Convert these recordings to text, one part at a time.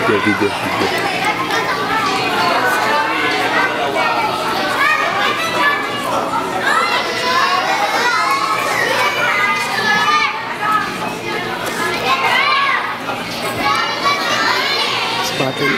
Video. Battery.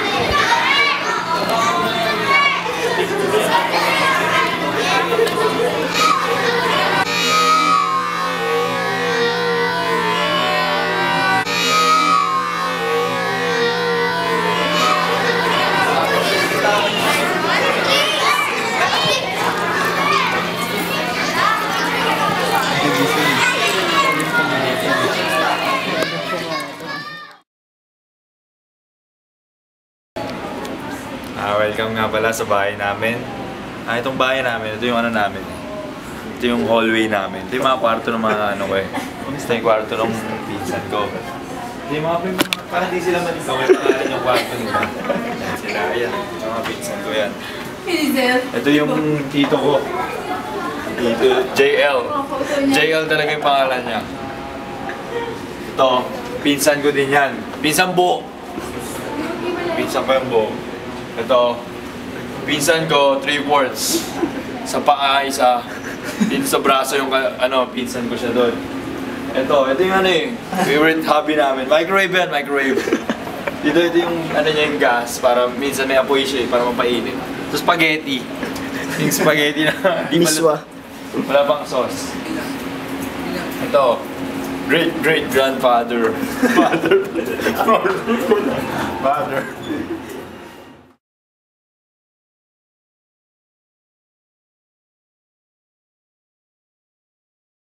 Welcome nga pala sa bahay namin. Itong bahay namin, ito yung ano namin. Ito yung hallway namin. Ito yung mga kwarto ng mga ano ko eh. Ito yung kwarto ng pinsan ko. Ito yung mga parang di sila malito. May pangalan yung kwarto nila. Ayan sila, ayan. Yung mga pinsan ko yan. Ito yung tito ko. Tito, JL. JL talaga yung pangalan niya. Ito, pinsan ko din yan. Pinsan buo. Pinsan ko yung buo. Ito, pinsan ko, 3/4. Sa paa, isa. Dito sa braso yung ano, pinsan ko siya doon. Ito yung ano eh, favorite hobby namin. Microwave yan, microwave. Ito yung ano niya yung gas, para minsan may apoy siya para mapainit. Ito spaghetti. Yung spaghetti na di Miswa. Wala pang sauce. Ito, great-great-grandfather. Father.